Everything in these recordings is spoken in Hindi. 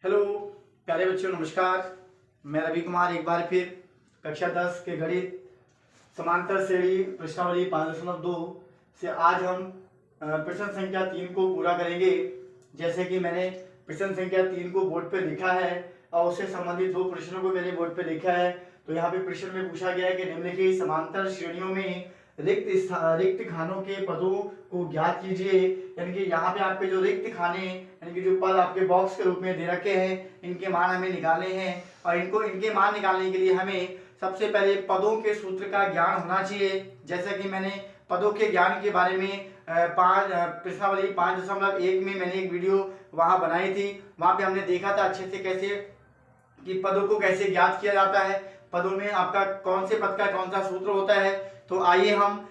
हेलो प्यारे बच्चों, नमस्कार। मैं रवि कुमार एक बार फिर कक्षा 10 के गणित समांतर श्रेणी प्रश्नावली 5.2 से आज हम प्रश्न संख्या 3 को पूरा करेंगे। जैसे कि मैंने प्रश्न संख्या 3 को बोर्ड पे लिखा है और उससे संबंधित दो प्रश्नों को मैंने बोर्ड पे लिखा है। तो यहाँ पे प्रश्न में पूछा गया है कि निम्नलिखित समांतर श्रेणियों में रिक्त खानों के पदों को ज्ञात कीजिए। यानी कि यहाँ पे आपके जो रिक्त खाने यानी कि जो पद आपके बॉक्स के रूप में दे रखे हैं, इनके मान हमें निकालने हैं। और इनके मान निकालने के लिए हमें सबसे पहले पदों के सूत्र का ज्ञान होना चाहिए। जैसा कि मैंने पदों के ज्ञान के बारे में प्रश्नावली 5.1 में मैंने एक वीडियो वहां बनाई थी। वहां पे हमने देखा था अच्छे से कैसे कि पदों को कैसे ज्ञात किया जाता है, पदों में आपका कौन से पद का कौन सा सूत्र होता है। तो आइए हम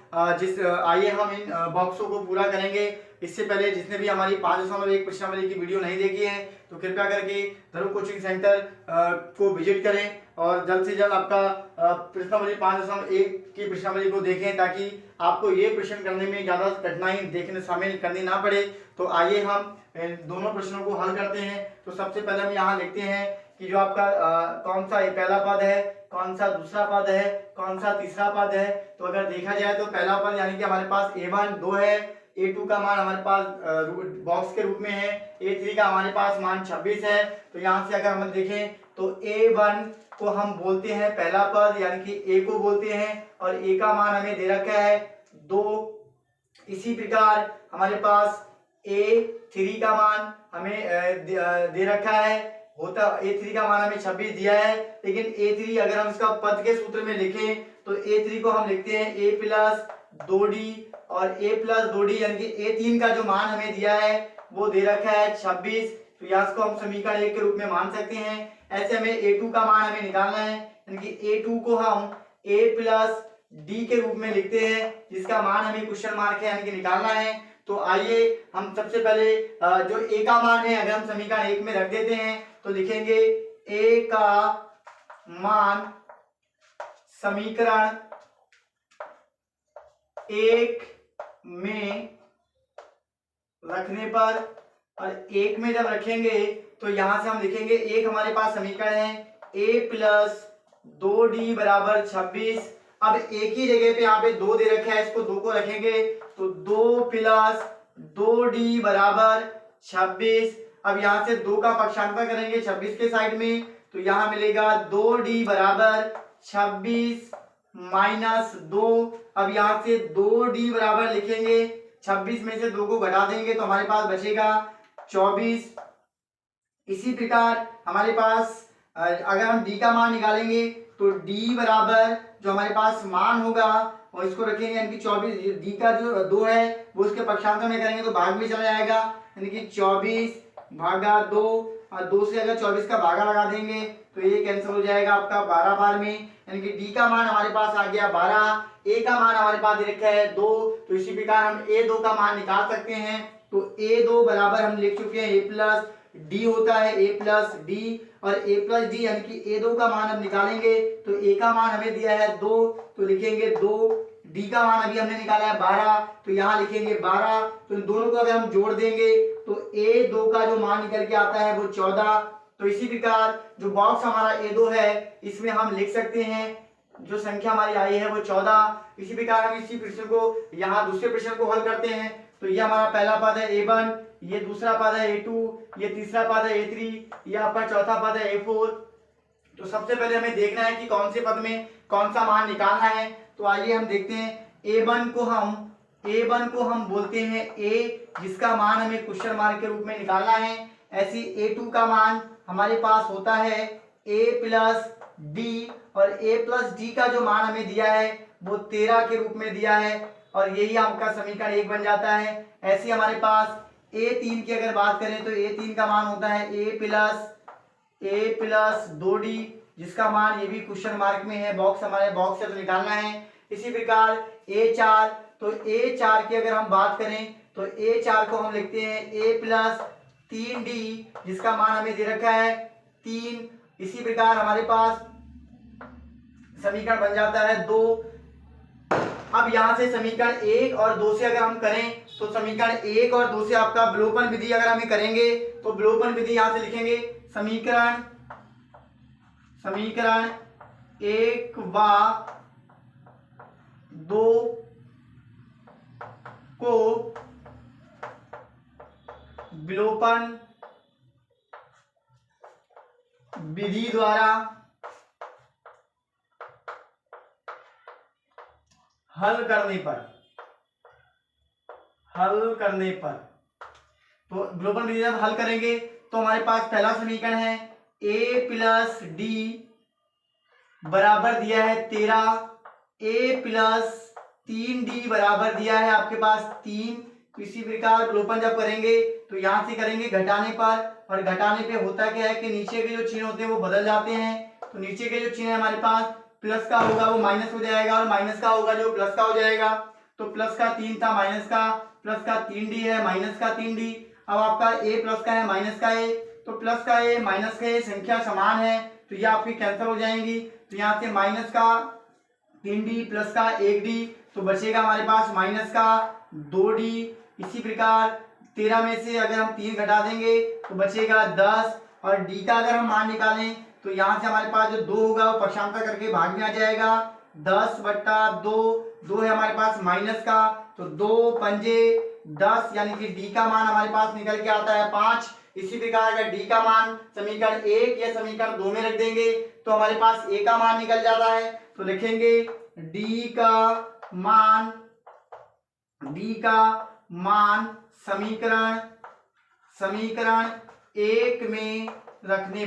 इन बॉक्सों को पूरा करेंगे। इससे पहले जिसने भी हमारी 5.1 प्रश्नावली की वीडियो नहीं देखी है तो कृपया करके धर्म कोचिंग सेंटर को विजिट करें और जल्द से जल्द आपका प्रश्नावली 5.1 की प्रश्नावली को देखें, ताकि आपको ये प्रश्न करने में ज़्यादा कठिनाई शामिल करनी ना पड़े। तो आइए हम दोनों प्रश्नों को हल करते हैं। तो सबसे पहले हम यहाँ लिखते हैं कि जो आपका कौन सा पहला पद है, कौन सा दूसरा पद है, कौन सा तीसरा पद है। तो अगर देखा जाए तो पहला पद यानी कि हमारे पास a1 2 है, a2 का मान हमारे पास बॉक्स के रूप में है, a3 का हमारे पास मान 26 है। तो यहाँ से अगर हम देखें तो a1 को हम बोलते हैं पहला पद यानी कि a को बोलते हैं और a का मान हमें दे रखा है 2। इसी प्रकार हमारे पास a3 का मान हमें दे रखा है, होता a3 का मान हमें 26 दिया है। लेकिन a3 अगर हम इसका पद के सूत्र में लिखें तो a3 को हम लिखते हैं a प्लस 2d और a प्लस 2d यानी कि a3 का जो मान हमें दिया है वो दे रखा है 26। तो यहाँ को हम समीकरण 1 के रूप में मान सकते हैं। ऐसे हमें a2 का मान हमें निकालना है, यानी कि a2 को हम a प्लस d के रूप में लिखते हैं, जिसका मान हमें क्वेश्चन मार्क है यानी कि निकालना है। तो आइए हम सबसे पहले जो a का मान है अगर हम समीकरण 1 में रख देते हैं तो लिखेंगे a का मान समीकरण 1 में रखने पर, और 1 में जब रखेंगे तो यहां से हम लिखेंगे एक हमारे पास समीकरण है a प्लस 2d बराबर 26। अब एक ही जगह पे यहाँ पे 2 दे रखा है, इसको 2 को रखेंगे तो 2 प्लस 2d बराबर 26। अब यहाँ से 2 का पक्षांतर करेंगे 26 के साइड में तो यहाँ मिलेगा 2d बराबर 26 माइनस 2। अब यहाँ से 2d बराबर लिखेंगे 26 में से 2 को घटा देंगे तो हमारे पास बचेगा 24। इसी प्रकार हमारे पास अगर हम d का मान निकालेंगे तो d बराबर जो हमारे पास मान होगा और इसको रखेंगे यानी कि 24, d का जो 2 है वो उसके पक्षांतर में करेंगे तो भाग में चला जाएगा, यानी कि 24 भागा 2 और 2 से अगर 24 का भागा लगा देंगे तो ये कैंसिल हो जाएगा आपका 12 बार में, यानी कि d का मान हमारे पास आ गया 12, a का मान हमारे पास दे रखा है 2। तो इसी प्रकार हम a2 का मान निकाल सकते हैं। तो a2 बराबर हम लिख चुके हैं a प्लस डी होता है a प्लस डी, और a प्लस डी यानी कि a2 का मान हम निकालेंगे तो a का मान हमें दिया है 2 तो लिखेंगे 2, d का मान अभी हमने निकाला है 12 तो यहाँ लिखेंगे 12। तो इन दोनों को अगर हम जोड़ देंगे तो a2 का जो मान निकल के आता है वो 14। तो इसी प्रकार जो बॉक्स हमारा a2 है इसमें हम लिख सकते हैं जो संख्या हमारी आई है वो 14। इसी प्रकार हम इसी प्रश्न को यहाँ दूसरे प्रश्न को हल करते हैं। तो ये हमारा पहला पद है a1, ये दूसरा पद है a2, ये तीसरा पद है a3, ये आपका चौथा पद है a4। तो सबसे पहले हमें देखना है कि कौन से पद में कौन सा मान निकालना है। तो आइए हम देखते हैं a1 को हम बोलते हैं a, जिसका मान हमें क्वेश्चन मार्क के रूप में निकालना है। ऐसी a2 का मान हमारे पास होता है a प्लस डी, और a प्लस डी का जो मान हमें दिया है वो 13 के रूप में दिया है और यही आपका समीकरण 1 बन जाता है। ऐसे हमारे पास a3 की अगर बात करें तो a3 का मान होता है a प्लस 2d, जिसका मान ये भी क्वेश्चन मार्क में है, हमारे बॉक्स से तो निकालना है। इसी प्रकार a4, तो a4 की अगर हम बात करें तो a4 को हम लिखते हैं a प्लस 3d, जिसका मान हमें दे रखा है 3। इसी प्रकार हमारे पास समीकरण बन जाता है 2। अब यहाँ से समीकरण 1 और 2 से अगर हम करें तो समीकरण 1 और 2 से आपका विलोपन विधि अगर हमें करेंगे तो विलोपन विधि यहाँ से लिखेंगे समीकरण समीकरण 1 व 2 को विलोपन विधि द्वारा हल करने पर तो विलोपन विधि जब हल करेंगे तो हमारे पास पहला समीकरण है a प्लस डी बराबर दिया है 13, a प्लस 3d बराबर दिया है आपके पास 3। तो इसी प्रकार विलोपन जब करेंगे तो यहां से करेंगे घटाने पर, और घटाने पे होता क्या है कि नीचे के जो चिन्ह होते हैं वो बदल जाते हैं। तो नीचे के जो चिन्ह है हमारे पास प्लस का होगा वो माइनस हो जाएगा, और माइनस का होगा जो प्लस का हो जाएगा। तो प्लस का 3 था, माइनस का, प्लस का 3d है, माइनस का 3d। अब आपका a प्लस का है, माइनस का a, तो प्लस का a माइनस का a संख्या समान है तो ये आपकी कैंसिल हो जाएंगी। तो यहाँ से माइनस का 3d प्लस का 1d, तो बचेगा हमारे पास माइनस का 2d। इसी प्रकार 13 में से अगर हम 3 घटा देंगे तो बचेगा 10, और d का अगर हम मान निकालें तो यहाँ से हमारे पास जो 2 होगा वो पक्षांतर करके भाग में आ जाएगा। 10/2, 2 है हमारे पास माइनस का, तो 2 पंजे 10, यानी कि d का मान हमारे पास निकल के आता है 5। इसी प्रकार अगर d का मान समीकरण 1 या समीकरण 2 में रख देंगे तो हमारे पास a का मान निकल जाता है। तो लिखेंगे d का मान समीकरण 1 में रखने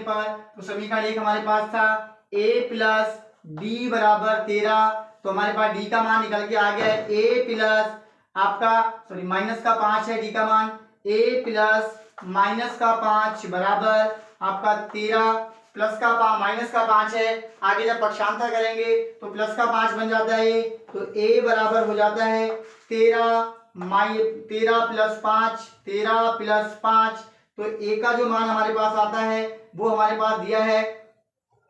पर, तो समीकरण 1 हमारे पास था a प्लस डी बराबर 13, तो हमारे पास d का मान निकल के आ गया है a प्लस आपका माइनस का 5 है d का मान, a प्लस माइनस का 5 बराबर आपका 13, प्लस का माइनस का 5 है, आगे जब पक्षांतर करेंगे तो प्लस का 5 बन जाता है ये, तो a बराबर हो जाता है 13 प्लस 5, तो a का जो मान हमारे पास आता है वो हमारे पास दिया है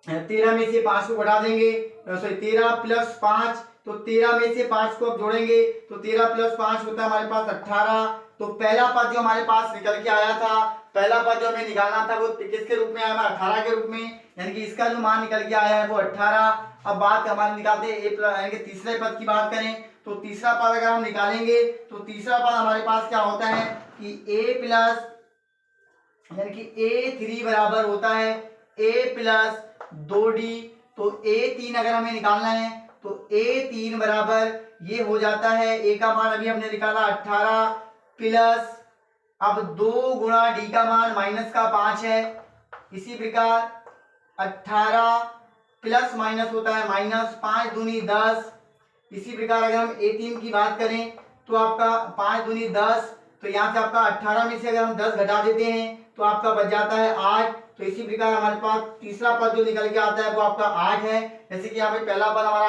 13 में से 5 को घटा देंगे, 13 प्लस 5, तो 13 में से 5 को अब जोड़ेंगे तो 13 प्लस 5 होता है हमारे पास 18। तो पहला पद जो हमारे पास निकल के आया था, पहला पद जो हमें निकालना था वो किसके रूप में आया, 18 के रूप में, यानी कि इसका जो मान निकल के आया है वो 18। अब बात हमारे निकालते हैं यानी कि तीसरे पद की बात करें तो तीसरा पद अगर हम निकालेंगे तो तीसरा पद हमारे पास क्या होता है कि a प्लस यानी कि a3 बराबर होता है a प्लस 2d। तो a3 अगर हमें निकालना है तो a3 बराबर ये हो जाता है, a का मान अभी हमने निकाला 18 प्लस अब 2 गुणा d का मान माइनस का 5 है। इसी प्रकार 18 प्लस माइनस होता है माइनस, 5 दूनी 10। इसी प्रकार अगर हम a3 की बात करें तो आपका 5 दूनी 10, तो यहाँ से आपका 18 में से अगर हम 10 घटा देते हैं तो आपका बच जाता है 8। तो इसी प्रकार हमारे पास तीसरा पद जो निकल के आता है वो आपका 8 है। जैसे कि यहाँ पे पहला पद हमारा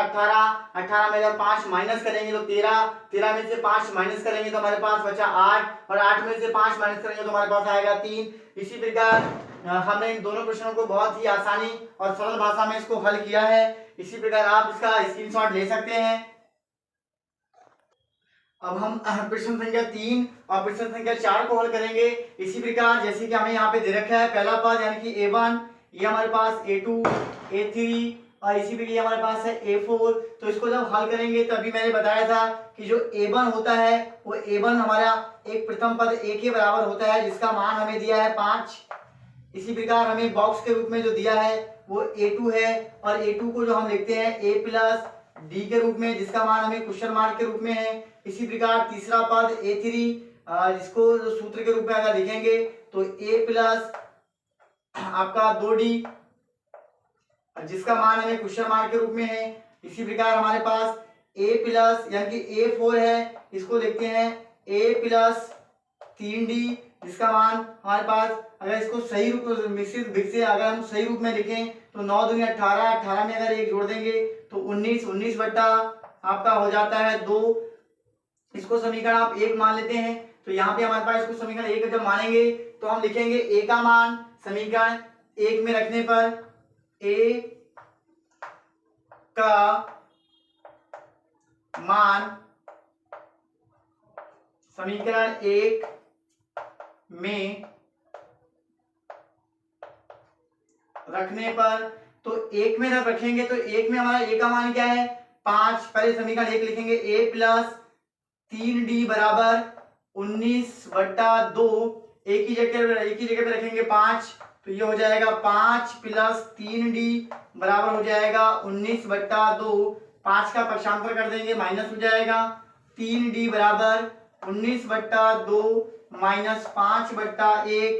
18 में अगर 5 माइनस करेंगे तो 13 में से 5 माइनस करेंगे तो हमारे पास बचा 8, और 8 में से 5 माइनस करेंगे तो हमारे पास आएगा 3। इसी प्रकार हमने इन दोनों प्रश्नों को बहुत ही आसानी और सरल भाषा में इसको हल किया है। इसी प्रकार आप इसका स्क्रीनशॉट ले सकते हैं। अब हम प्रश्न संख्या 3 और प्रश्न संख्या 4 को हल करेंगे। इसी प्रकार जैसे कि हमें यहाँ पे दे रखा है पहला पद यानी कि a1, ये हमारे पास a2, a3 और इसी प्रकार हमारे पास है a4। तो इसको जब हल करेंगे तो अभी मैंने बताया था कि जो a1 होता है वो a1 हमारा एक प्रथम पद a के बराबर होता है जिसका मान हमें दिया है 5। इसी प्रकार हमें बॉक्स के रूप में जो दिया है वो a2 है, और a2 को जो हम लिखते हैं a प्लस डी के रूप में जिसका मान हमें क्वेश्चन मार्क के रूप में है। इसी प्रकार तीसरा पद a3 जिसको सूत्र के रूप में अगर लिखेंगे तो a प्लस आपका 2d जिसका मान हमें क्वेश्चन मार्क के रूप में है। इसी प्रकार हमारे पास a प्लस यानी कि a4 है, इसको लिखते हैं a प्लस 3d जिसका मान हमारे पास अगर इसको सही रूप से अगर हम सही रूप में लिखें तो 9 दूनी 18, 18 में अगर 1 जोड़ देंगे तो 19, 19 बट्टा आपका हो जाता है 2। इसको समीकरण आप 1 मान लेते हैं, तो यहाँ पे हमारे पास इसको समीकरण 1 जब मानेंगे तो हम लिखेंगे a का मान समीकरण 1 में रखने पर a का मान समीकरण 1 में रखने पर, तो एक में जब रखेंगे तो एक में हमारा ए का मान क्या है 5। पहले समीकरण एक लिखेंगे, ए प्लस 3d बराबर 19/2। एक ही जगह पे रखेंगे 5, तो ये हो जाएगा 5 प्लस 3d बराबर हो जाएगा 19/2। 5 का पक्षांतर कर देंगे, माइनस हो जाएगा 3d बराबर 19/2 माइनस 5/1।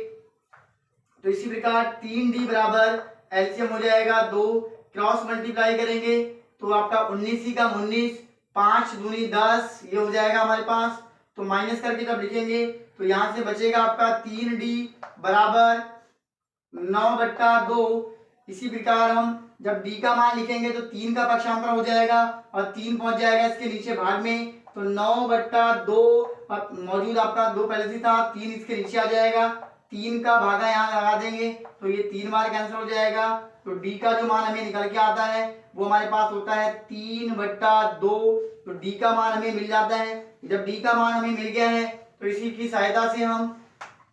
तो इसी प्रकार 3d बराबर एलसीएम हो जाएगा 2, क्रॉस मल्टीप्लाई करेंगे तो आपका 19 ही का 19, 5 दूनी 10, ये हो जाएगा हमारे पास। तो माइनस करके जब लिखेंगे तो यहां से बचेगा आपका 3d बराबर 9/2। इसी प्रकार हम जब d का मान लिखेंगे तो 3 का पक्षांतर हो जाएगा और 3 पहुंच जाएगा इसके नीचे भाग में, तो 9/2 मौजूद आपका 2 पहले से था, 3 इसके नीचे आ जाएगा, 3 का भागा यहाँ लगा देंगे तो ये 3 बार कैंसिल हो जाएगा। तो d का जो मान हमें निकल के आता है वो हमारे पास होता है 3/2। तो d का मान हमें मिल जाता है। जब d का मान हमें मिल गया है तो इसी की सहायता से हम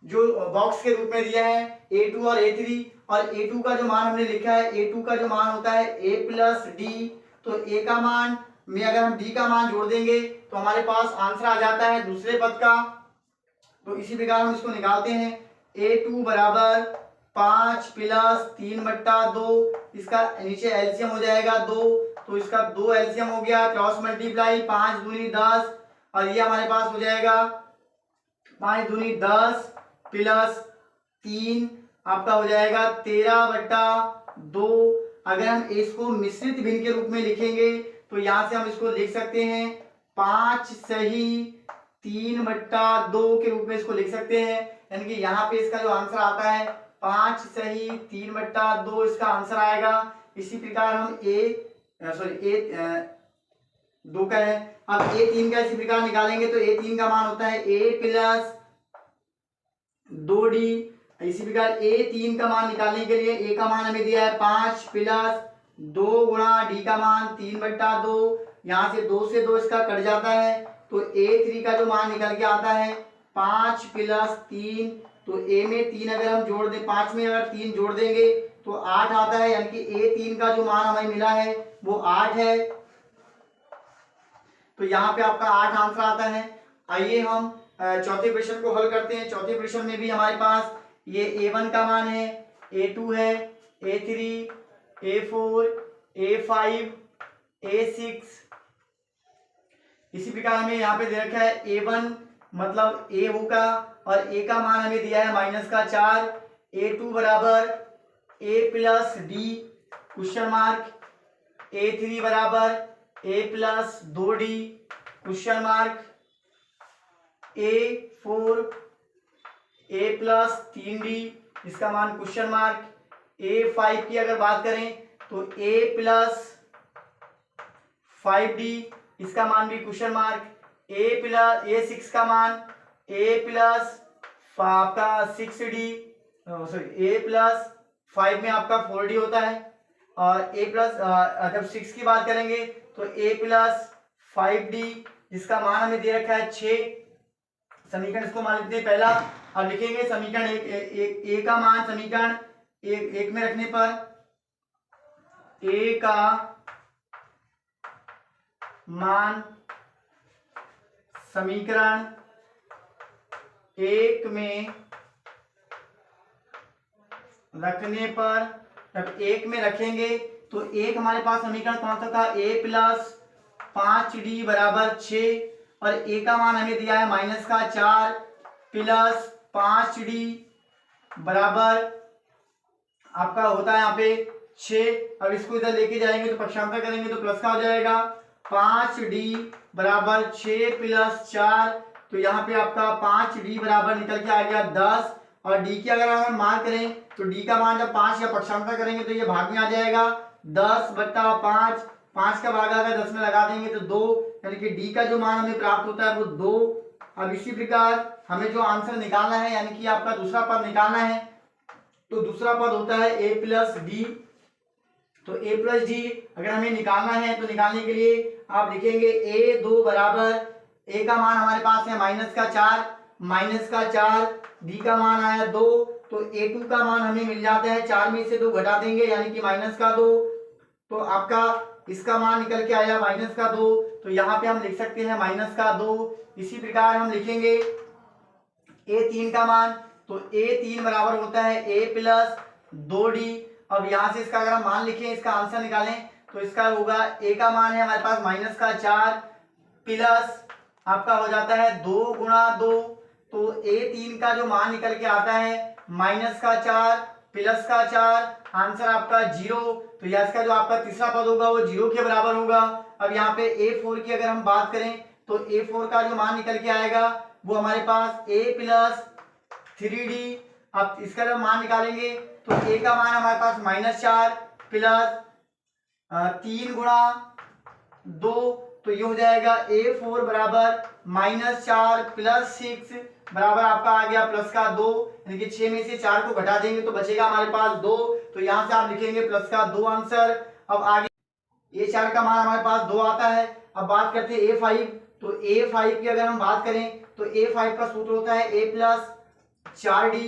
जो बॉक्स के रूप में दिया है a2 और a3, और a2 का जो मान हमने लिखा है, a2 का जो मान होता है a प्लस डी। तो a का मान में अगर हम d का मान जोड़ देंगे तो हमारे पास आंसर आ जाता है दूसरे पद का। तो इसी प्रकार हम इसको निकालते हैं, a2 बराबर 5 प्लस 3/2, इसका नीचे एलसीएम हो जाएगा 2, तो इसका 2 एलसीएम हो गया, क्रॉस मल्टीप्लाई 5 दूनी 10, और ये हमारे पास हो जाएगा 5 दूनी 10 प्लस 3 आपका हो जाएगा 13/2। अगर हम इसको मिश्रित भिन्न के रूप में लिखेंगे तो यहाँ से हम इसको लिख सकते हैं 5 सही 3/2 के रूप में इसको लिख सकते हैं, यानी कि यहाँ पे इसका जो आंसर आता है 5 सही 3/2 इसका आंसर आएगा। इसी प्रकार हम दो का है, अब a3 का इसी प्रकार निकालेंगे तो a3 का मान होता है a प्लस 2d। इसी प्रकार a3 का मान निकालने के लिए a का मान हमें दिया है 5 प्लस 2 गुणा d का मान 3/2, यहाँ से 2 से 2 इसका कट जाता है, तो a3 का जो मान निकल के आता है 5 प्लस 3। तो a में 3 अगर हम जोड़ दें, 5 में अगर 3 जोड़ देंगे तो 8 आता है, यानी कि a3 का जो मान हमें मिला है वो 8 है। तो यहाँ पे आपका 8 आंसर आता है। आइए हम चौथे क्वेश्चन को हल करते हैं। चौथे क्वेश्चन में भी हमारे पास ये a1 का मान है, a2 है, a3, a4, a5, a6। इसी प्रकार हमें यहाँ पे दे रखा है a1 मतलब a होगा और a का मान हमें दिया है -4, a2 बराबर a plus D question mark, a3 बराबर a plus 2d question mark, a4 a plus 3d इसका मान क्वेश्चन मार्क, a5 की अगर बात करें तो a प्लस 5d इसका मान भी क्वेश्चन मार्क, a6 का मान a प्लस आपका 6d सॉरी a प्लस 5 में आपका 4d होता है, और a प्लस जब 6 की बात करेंगे तो a प्लस 5d जिसका मान हमें दे रखा है 6। समीकरण इसको मान लेते हैं पहला। अब लिखेंगे समीकरण a का मान समीकरण एक में रखने पर a का मान समीकरण 1 में रखने पर, जब 1 में रखेंगे तो एक हमारे पास समीकरण कौन सा था, a प्लस 5d बराबर 6, और a का मान हमें दिया है -4 प्लस 5d बराबर आपका होता है यहाँ पे 6। अब इसको इधर लेके जाएंगे तो पक्षांतर करेंगे तो प्लस का हो जाएगा, 5d बराबर 6 प्लस 4, तो यहाँ पे आपका 5d बराबर निकल के आ गया 10, और d की अगर हम मान करें तो d का मान जब 5 या पक्षांतर करेंगे तो ये भाग में आ जाएगा 10/5, 5 का भाग अगर 10 में लगा देंगे तो 2, यानी कि d का जो मान हमें प्राप्त होता है वो 2। अब इसी प्रकार हमें जो आंसर निकालना है यानी कि आपका दूसरा पद निकालना है, तो दूसरा पद होता है a प्लस डी। तो a प्लस डी अगर हमें निकालना है तो निकालने के लिए आप लिखेंगे a2 बराबर a का मान हमारे पास है -4 -4, डी का मान आया 2, तो A2 का मान हमें मिल जाता है 4 में से 2 घटा देंगे यानी कि -2, तो आपका इसका मान निकल के आया -2, तो यहाँ पे हम लिख सकते हैं -2। इसी प्रकार हम लिखेंगे A3 का मान, तो A3 बराबर होता है A प्लस 2D। अब यहाँ से इसका अगर हम मान लिखें, इसका आंसर निकालें, तो इसका होगा A का मान है हमारे पास -4 प्लस आपका हो जाता है 2 गुणा 2, तो A3 का जो मान निकल के आता है -4 प्लस 4, आंसर आपका 0। तो यह इसका जो आपका तीसरा पद होगा वो 0 के बराबर होगा। अब यहाँ पे A4 की अगर हम बात करें, तो A4 का जो मान निकल के आएगा वो हमारे पास A प्लस 3D। अब इसका जब मान निकालेंगे, तो A का मान हमारे पास -4 प्लस 3 गुणा 2, तो ये हो जाएगा A4 बराबर -4 प्लस 6 बराबर आपका आ गया +2, यानी कि 6 में से 4 को घटा देंगे तो बचेगा हमारे पास 2, तो यहाँ से आप लिखेंगे +2 आंसर। अब आगे A4 का मान हमारे पास 2 आता है। अब बात करते हैं A5, तो A5 की अगर हम बात करें, तो A5 का सूत्र होता है A प्लस 4D,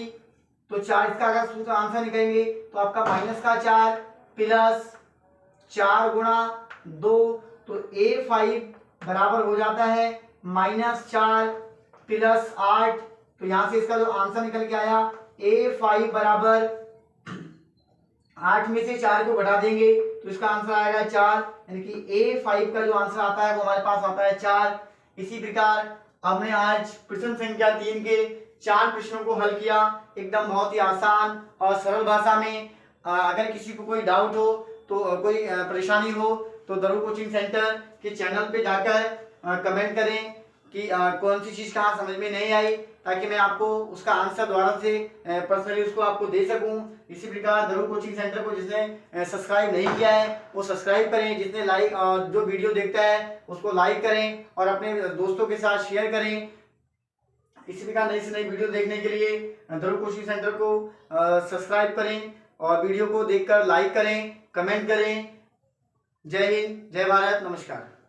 तो 4 इसका अगर सूत्र आंसर निकालेंगे तो आपका -4 प्लस 4 गुणा 2, तो A5 बराबर हो जाता है -4 प्लस 8, तो यहां से इसका जो आंसर निकल के आया A5 बराबर 8 में से 4 को घटा देंगे तो इसका आंसर आएगा 4, यानी कि A5 का जो आंसर आता है वो हमारे पास आता है 4। इसी प्रकार हमने आज प्रश्न संख्या 3 के 4 प्रश्नों को हल किया, एकदम बहुत ही आसान और सरल भाषा में। अगर किसी को कोई डाउट हो, तो कोई परेशानी हो, तो दरू कोचिंग सेंटर के चैनल पे जाकर कमेंट करें कि कौन सी चीज़ कहाँ समझ में नहीं आई, ताकि मैं आपको उसका आंसर दोबारा से पर्सनली उसको आपको दे सकूं। इसी प्रकार दरू कोचिंग सेंटर को जिसने सब्सक्राइब नहीं किया है वो सब्सक्राइब करें, जिसने लाइक जो वीडियो देखता है उसको लाइक करें और अपने दोस्तों के साथ शेयर करें। इसी प्रकार नई से नई वीडियो देखने के लिए दरू कोचिंग सेंटर को सब्सक्राइब करें और वीडियो को देखकर लाइक करें, कमेंट करें। जय हिंद, जय भारत, नमस्कार।